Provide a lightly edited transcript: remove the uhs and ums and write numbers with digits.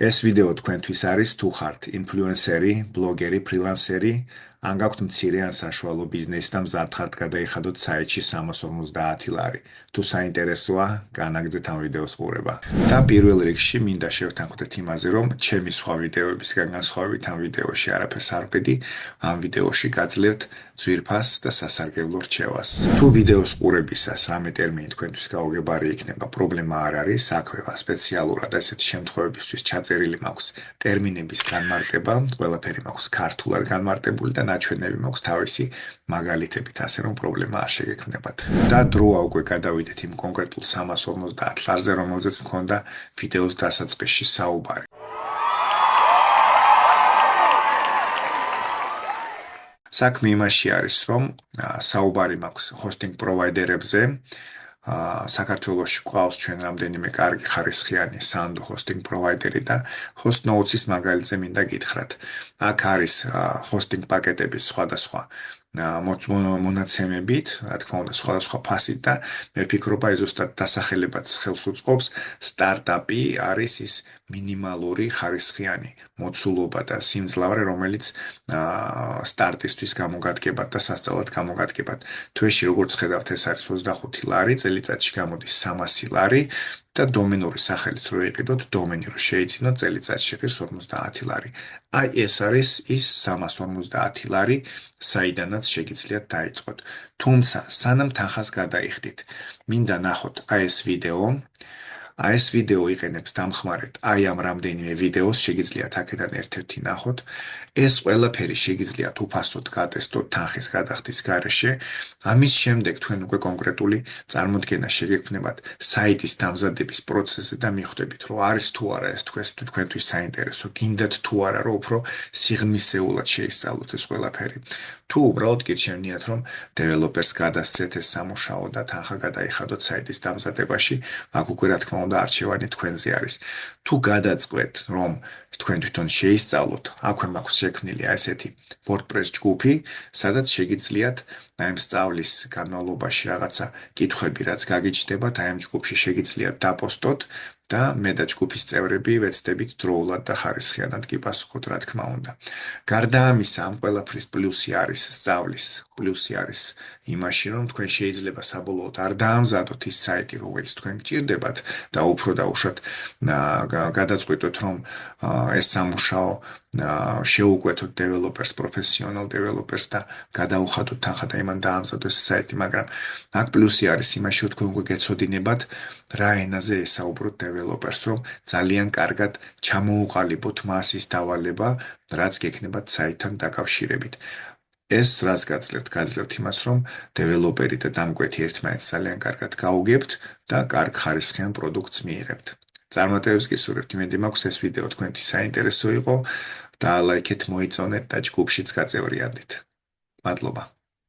ეს ვიდეო თქვენთვის არის თუ ხართ ინფლუენსერი, ბლოგერი, ფრილანსერი, ან გაქვთ მცირე ან საშუალო ბიზნესი და მზარდ ხართ გადაიხადოთ საიტში 350 ლარი. თუ საინტერესოა, განაგრძეთ ამ ვიდეოს ყურება. და პირველ რიგში მინდა შევთანხმდეთ იმაზე, რომ ჩემი სხვა ვიდეოებისგან განსხვავებით ამ ვიდეოში არაფერს არ ვყიდი, ამ ვიდეოში გაძლევთ ძვირფას და სასარგებლო რჩევას. თუ ვიდეოს ყურებისას რამე ტერმინი თქვენთვის გაუგებარი იქნება, პრობლემა არ არის, საქმე სპეციალურად ასეთი შემთხვევებისთვის ჩაწერილი მაქვს ტერმინების განმარტება, ყველაფერი მაქვს ქართულად განმარტებული და ნაჩვენები მაქვს თავისი მაგალითებით, ასე რომ პრობლემა არ შეგექმნებათ. და დროა უკვე გადავიდეთ იმ კონკრეტულ 350 ლარზე, რომელზეც მქონდა ვიდეოს დასაწყისში საუბარი. საქმე იმაში არის, რომ საუბარი მაქვს hosting provider-ებზე. საქართველოში გვყავს ჩვენ რამდენიმე კარგი ხარისხიანი Sando hosting provider-ი და Hostnotes-ის მაგალითზე მინდა გითხრათ. აქ არის hosting პაკეტების სხვადასხვა მონაცემებით, რა თქმა უნდა, სხვადასხვა ფასით და მე ვფიქრობ, აი ზუსტად დასახელებაც ხელს უწყობს, სტარტაპი არის ის მინიმალური ხარისხიანი მოცულობა და სიმძლავრე, რომელიც სტარტისთვის გამოგადგებათ და სასწავლად გამოგადგებათ. თვეში როგორც ხედავთ, ეს არის 25 ლარი, წელიწადში გამოდის 300 ლარი და დომენური სახელით რო იყიდოთ, დომენი რო შეიცინოთ, წელიწადში ღირს 50 ლარი. აი ეს არის ის 350 ლარი, საიდანაც შეგიძლიათ დაიწყოთ. თუმცა, სანამ თანხას გადაიხდით, მინდა ნახოთ აი ეს ვიდეო. აი ეს ვიდეო იყენებს დამხმარედ აი ამ რამდენიმე ვიდეოს, შეგიძლიათ აქედან ერთ-ერთი ნახოთ. ეს ყველაფერი შეგიძლიათ უფასოდ გატესტოთ თანხის გადახდის გარეშე. ამის შემდეგ თქვენ უკვე კონკრეტული წარმოდგენა შეგექმნებათ საიტის დამზადების პროცესზე და მიხვდებით, რომ არის თუ არა ეს თქვენთვის საინტერესო, გინდათ თუ არა, რომ უფრო სიღრმისეულად შეისწავლოთ ეს ყველაფერი. თუ უბრალოდ გირჩევნიათ, რომ დეველოპერს გადასცეთ ეს სამუშაო და თანხა გადაიხადოთ საიტის დამზადებაში, აქ უკვე რა თქმა უნდა არჩევანი თქვენზე არის. თუ გადაწყვეტ, რომ თქვენ თვითონ შეისწავლოთ, აქვე მაქვს შექმნილი ასეთი WordPress ჯგუფი, სადაც შეგიძლიათ აი ამ სწავლის განმავლობაში რაღაცა კითხვები, რაც გაგიჩნდებათ, აი ამ ჯგუფში შეგიძლიათ დაპოსტოთ და მე და ჯგუფის წევრები ვეცდებით დროულად და ხარისხიანად გიპასუხოთ, რა თქმა უნდა. გარდა ამისა, ამ ყველაფრის პლუსი არის სწავლის, პლუსი არის იმაში, რომ თქვენ შეიძლება საბოლოოდ არ დაამზადოთ ის საიტი, რომელიც თქვენ გჭირდებათ და უფრო დაუშვათ გადაწყვიტოთ, რომ ეს სამუშაო შეუკვეთოთ დეველოპერს, პროფესიონალ დეველოპერს და გადაუხადოთ თანხა და იმან დაამზადოს საიტი, მაგრამ აქ პლუსი არის იმაში, რომ თქვენ უკვე გეცოდინებათ რა ენაზე ესაუბროთ დეველოპერს, რომ ძალიან კარგად ჩამოუყალიბოთ მასის დავალება, რაც გექნებათ საიტთან დაკავშირებით. ეს რას გაძლევთ? გაძლევთ იმას, რომ დეველოპერი და დამკვეთი ერთმანეთს ძალიან კარგად გაუგებთ და კარგ ხარისხიან პროდუქტს მიიღებთ. წარმატებებს გისურვებთ. იმედი მაქვს ეს ვიდეო თქვენთვის საინტერესო იყო და ლაიქეთ მოიწონეთ და ჯგუფშიც გაწევრიანდით. მადლობა.